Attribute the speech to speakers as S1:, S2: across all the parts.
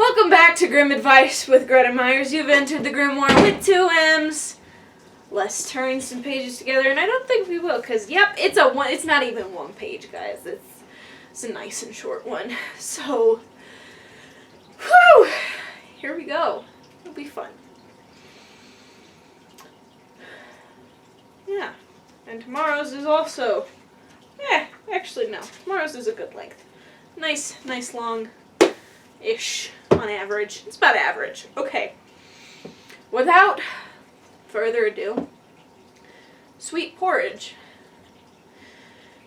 S1: Welcome back to Grim Advice with Gretta Myers. You've entered the Grimoire with 2 M's. Let's turn some pages together, and I don't think we will, because, yep, it's not even 1 page, guys. It's a nice and short one. So, whew, here we go. It'll be fun. Yeah, and tomorrow's is also, actually no, tomorrow's is a good length. Nice long-ish on average. It's about average. Okay. Without further ado, Sweet Porridge.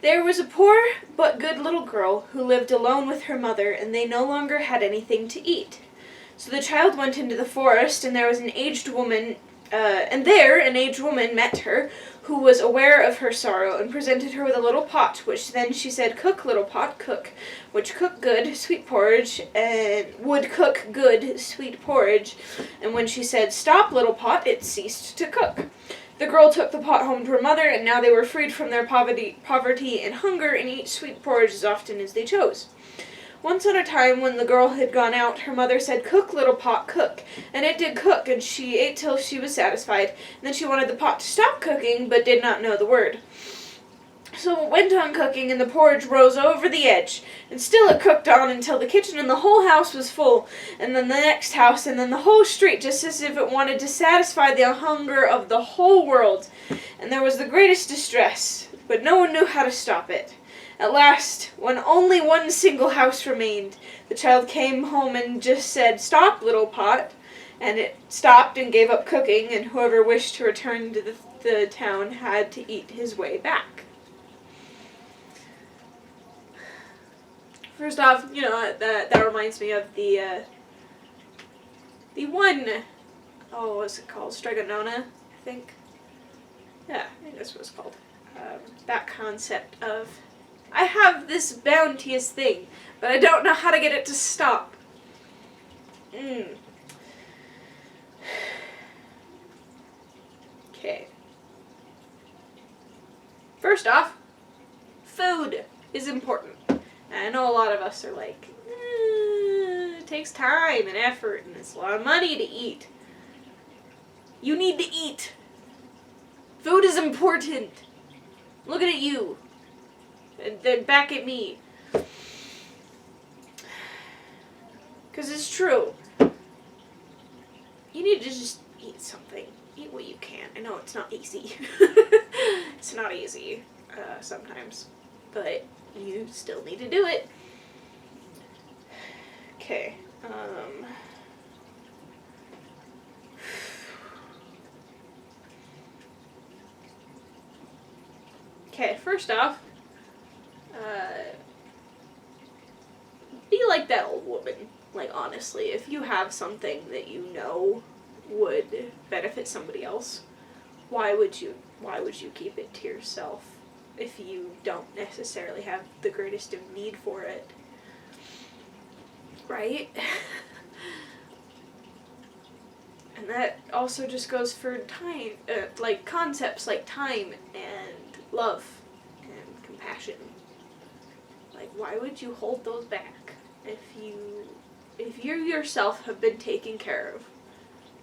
S1: There was a poor but good little girl who lived alone with her mother, and they no longer had anything to eat. So the child went into the forest, and there was an aged woman, an aged woman met her, who was aware of her sorrow, and presented her with a little pot, which then she said, "Cook, little pot, cook," which cooked good, sweet porridge, and would cook good, sweet porridge, and when she said, "Stop, little pot," it ceased to cook. The girl took the pot home to her mother, and now they were freed from their poverty and hunger, and eat sweet porridge as often as they chose. Once on a time, when the girl had gone out, her mother said, "Cook, little pot, cook." And it did cook, and she ate till she was satisfied. And then she wanted the pot to stop cooking, but did not know the word. So it went on cooking, and the porridge rose over the edge. And still it cooked on until the kitchen and the whole house was full, and then the next house, and then the whole street, just as if it wanted to satisfy the hunger of the whole world. And there was the greatest distress, but no one knew how to stop it. At last, when only one single house remained, the child came home and just said, "Stop, little pot," and it stopped and gave up cooking, and whoever wished to return to the town had to eat his way back. First off, that reminds me of the one, what's it called? Stregonona, I think. Yeah, I think that's what it's called. That concept of, I have this bounteous thing, but I don't know how to get it to stop. Okay. First off, food is important. And I know a lot of us are like, it takes time and effort, and it's a lot of money to eat. You need to eat. Food is important. Look at you. And then back at me. Because it's true. You need to just eat something. Eat what you can. I know it's not easy. It's not easy sometimes. But you still need to do it. Okay. Okay, first off, be like that old woman. Like, honestly, if you have something that you know would benefit somebody else, why would you keep it to yourself if you don't necessarily have the greatest of need for it? Right? And that also just goes for time, like concepts like time and love and compassion. Like, why would you hold those back if you yourself have been taken care of?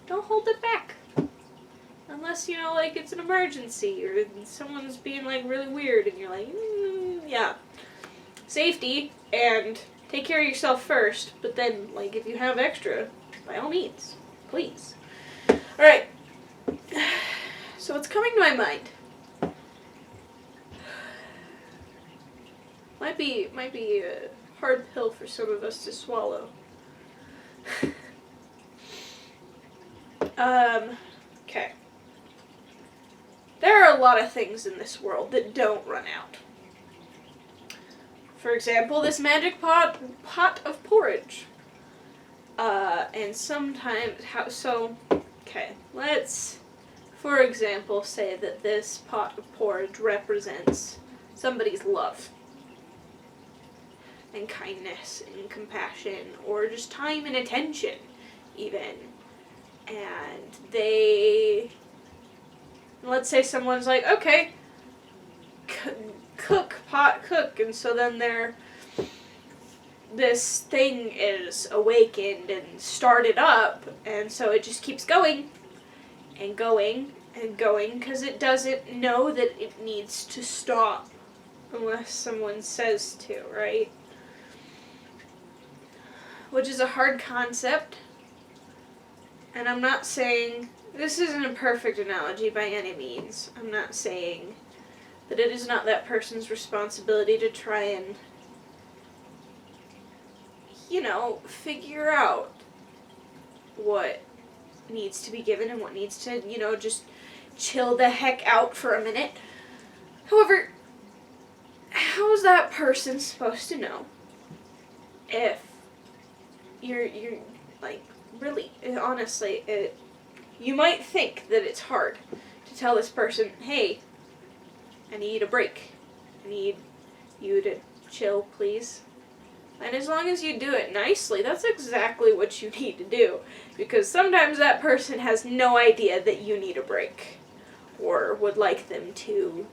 S1: Don't hold it back. Unless, like, it's an emergency or someone's being, like, really weird and you're like, yeah. Safety and take care of yourself first, but then, like, if you have extra, by all means, please. Alright. So what's coming to my mind? Might be a hard pill for some of us to swallow. Okay. There are a lot of things in this world that don't run out. For example, this magic pot of porridge. And sometimes, let's, for example, say that this pot of porridge represents somebody's love and kindness and compassion, or just time and attention, even. And let's say someone's like, okay, cook, and so then they're this thing is awakened and started up, and so it just keeps going and going and going because it doesn't know that it needs to stop unless someone says to, right? Which is a hard concept, and I'm not saying, this isn't a perfect analogy by any means. I'm not saying that it is not that person's responsibility to try and, figure out what needs to be given and what needs to, just chill the heck out for a minute. However, how is that person supposed to know if you're like, really, honestly, you might think that it's hard to tell this person, hey, I need a break. I need you to chill, please. And as long as you do it nicely, that's exactly what you need to do. Because sometimes that person has no idea that you need a break. Or would like them to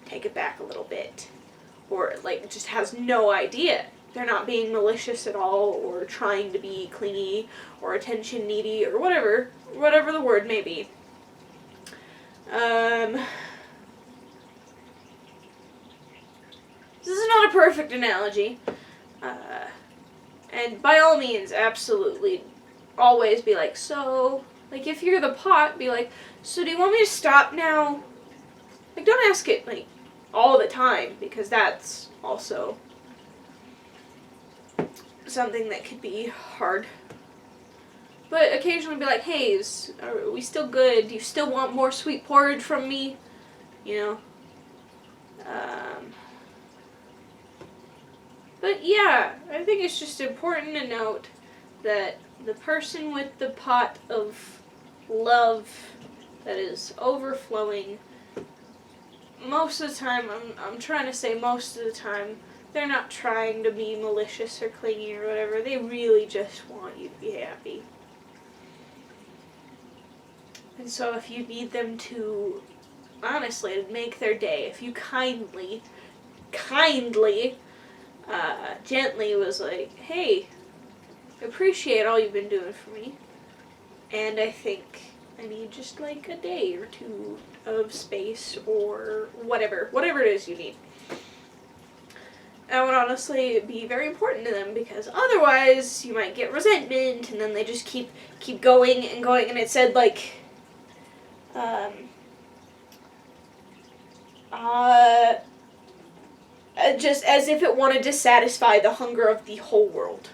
S1: take it back a little bit. Or, just has no idea. They're not being malicious at all, or trying to be clingy, or attention needy, or whatever the word may be. This is not a perfect analogy. And by all means, absolutely, always be like, so, if you're the pot, be like, so do you want me to stop now? Don't ask it, all the time, because that's also something that could be hard. But occasionally be like, hey, are we still good? Do you still want more sweet porridge from me? But yeah, I think it's just important to note that the person with the pot of love that is overflowing, most of the time, I'm trying to say most of the time, they're not trying to be malicious or clingy or whatever. They really just want you to be happy. And so if you need them to, honestly, make their day, if you kindly, gently was like, hey, I appreciate all you've been doing for me, and I think I need just a day or two of space or whatever it is you need. That would honestly be very important to them, because otherwise you might get resentment, and then they just keep going and going, and it said just as if it wanted to satisfy the hunger of the whole world.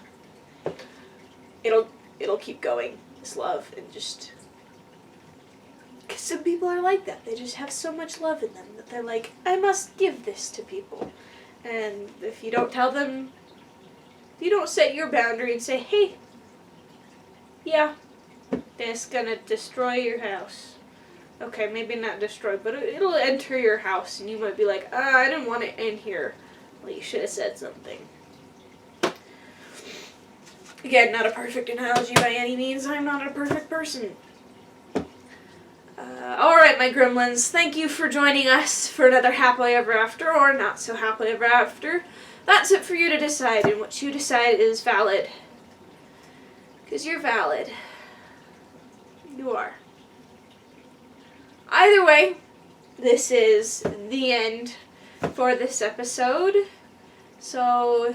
S1: It'll keep going, this love, and just, because some people are like that. They just have so much love in them that they're like, I must give this to people. And if you don't tell them, if you don't set your boundary and say, hey, yeah, that's gonna destroy your house. Okay, maybe not destroy, but it'll enter your house, and you might be like, I didn't want it in here. Well, you should have said something. Again, not a perfect analogy by any means. I'm not a perfect person. Alright, my gremlins, thank you for joining us for another Happily Ever After, or not so Happily Ever After. That's it for you to decide, and what you decide is valid. Because you're valid. You are. Either way, this is the end for this episode, so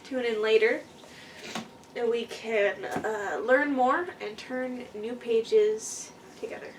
S1: tune in later and we can learn more and turn new pages together.